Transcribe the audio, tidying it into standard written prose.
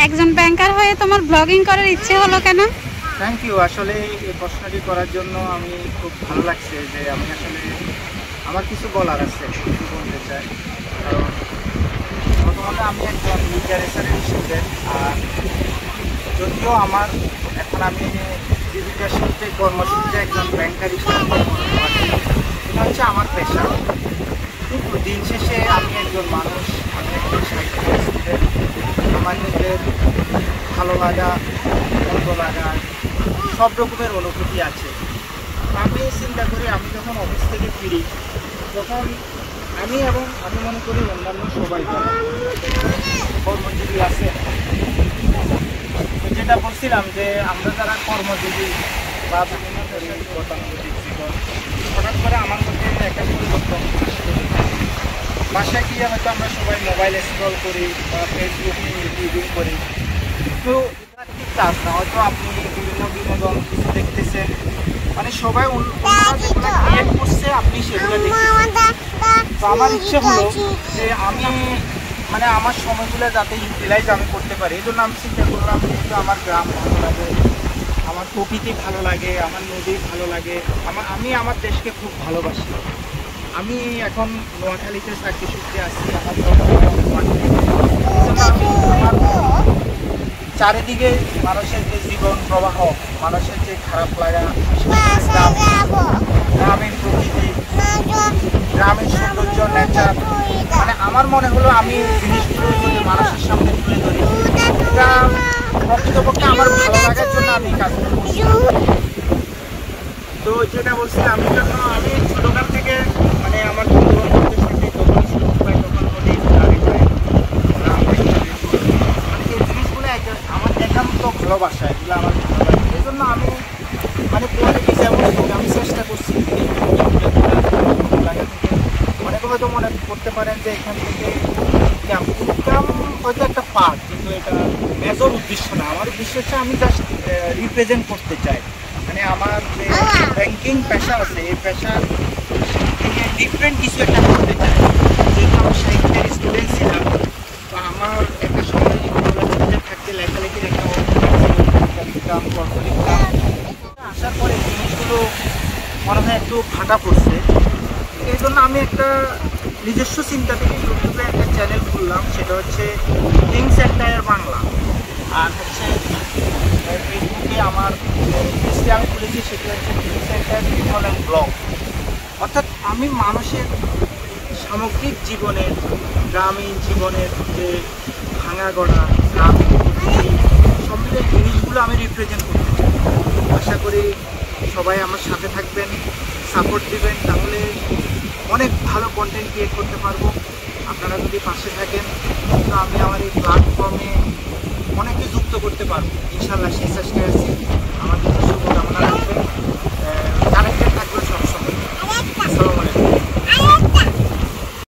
একজন ব্যাংকার হয়ে তোমার ব্লগিং করার ইচ্ছে হলো কেন? Thank you. আসলে এই প্রশ্নটি করার জন্য আমি খুব ভালো লাগছে যে আমি আসলে আমার কিছু বলার আছে, কিছু বলতে চাই। কারণ বর্তমানে আমি একজন লিটারেচারের স্টুডেন্ট, আর যদিও আমার এখন আমি জীবিকার সূত্রে কর্মসূত্রে একজন ব্যাংকার হিসেবে কর্মরত আছি, এটা হচ্ছে আমার পেশা। কিন্তু দিন শেষে আমি একজন মানুষ, আমি একজন সাহিত্যিক স্টুডেন্ট। আমার নিজের ভালো লাগা, মন্দ লাগা, সব রকমের অনুভূতি আছে। আমি চিন্তা করি আমি যখন অফিস থেকে ফিরি তখন আমি মনে করি অন্যান্য সবাই কর্মজীবী আছে। তো যেটা বলছিলাম যে আমরা যারা কর্মজীবী বা বিভিন্ন ধরনের গতানুগতিক জীবন, হঠাৎ করে আমার মধ্যে একটা পরিবর্তন আসে। বাসায় গিয়ে হয়তো আমরা সবাই মোবাইলে স্ক্রল করি বা ফেসবুকে ইউটিউবিং করি, তো এটা ঠিক কাজ না। হয়তো আপনি বিভিন্ন বিনোদন কিছু দেখতেছেন, মানে সবাই অন্যরা যেগুলো ক্রিয়েট করছে আপনি সেগুলো দেখতেছেন। তো আমার ইচ্ছে হলো যে আমি আমার সময়গুলো যাতে ইউটিলাইজ আমি করতে পারি। এই জন্য আমি চিন্তা করলাম যেহেতু আমার গ্রাম ভালো লাগে, আমার প্রকৃতি ভালো লাগে, আমার নদী ভালো লাগে, আমি আমার দেশকে খুব ভালোবাসি। আমি এখন নোয়াখালীতে চাকরি সূত্রে আছি। আমার চারিদিকে মানুষের যে জীবন প্রবাহ, মানুষের যে খারাপ লাগা, গ্রামের প্রকৃতি, গ্রামের সৌন্দর্য, নেচার, আমার মনে হলো আমি জিনিসগুলো যদি মানুষের সামনে তুলে ধরি, এটা প্রকৃতপক্ষে আমার ভালো লাগার জন্য আমি কাজ করছি। তো যেটা বলছিলাম, আমি ছোটকাল থেকে আমার বন্ধু-বান্ধবদের সাথে যখন সুযোগ পাই তখন নদীর ধারে যাই, এই জিনিসগুলো আমার একান্ত ভালোবাসা, এগুলো আমার ভালো লাগে। এই জন্য আমি কোয়ালিটি যেমন আমি চেষ্টা করছি লাগা থেকে। অনেকে হয়তো মনে করতে পারেন যে এখান থেকে ইনকাম হয়তো একটা পার্ট, কিন্তু এটা মেজর উদ্দেশ্য না। আমার উদ্দেশ্য হচ্ছে আমি জাস্ট রিপ্রেজেন্ট করতে চাই। আমার যে ব্যাংকিং পেশা আছে, এই পেশার থেকে ডিফারেন্ট কিছু একটা করতে চাই। যেহেতু আমি সাহিত্যের স্টুডেন্ট ছিলাম, তো আমার একটা সময় কলেজে থাকতে লেখালেখির একটা লিখতাম, গল্প লিখতাম। আসার পরে জিনিসগুলো মনে হয় একটু ফাটা পড়ছে। এই জন্য আমি একটা নিজস্ব চিন্তা থেকে ইউটিউবে একটা চ্যানেল খুললাম, সেটা হচ্ছে থিংস এন্টায়ার বাংলা। আর হচ্ছে ফেসবুকে আমার পেজটি আমি খুলেছি, সেটা হচ্ছে things entire people and blog. অর্থাৎ আমি মানুষের সামগ্রিক জীবনের, গ্রামীণ জীবনের যে ভাঙা গড়া, গ্রামীণ প্রকৃতি, সব মিলিয়ে জিনিসগুলো আমি রিপ্রেজেন্ট করতে চাই। আশা করি সবাই আমার সাথে থাকবেন, সাপোর্ট দেবেন, তাহলে অনেক ভালো কন্টেন্ট ক্রিয়েট করতে পারবো। আপনারা যদি পাশে থাকেন তো আমি আমার এই প্ল্যাটফর্মে অনেকে যুক্ত করতে পারবো ইনশাআল্লাহ, সেই চেষ্টায় আছি।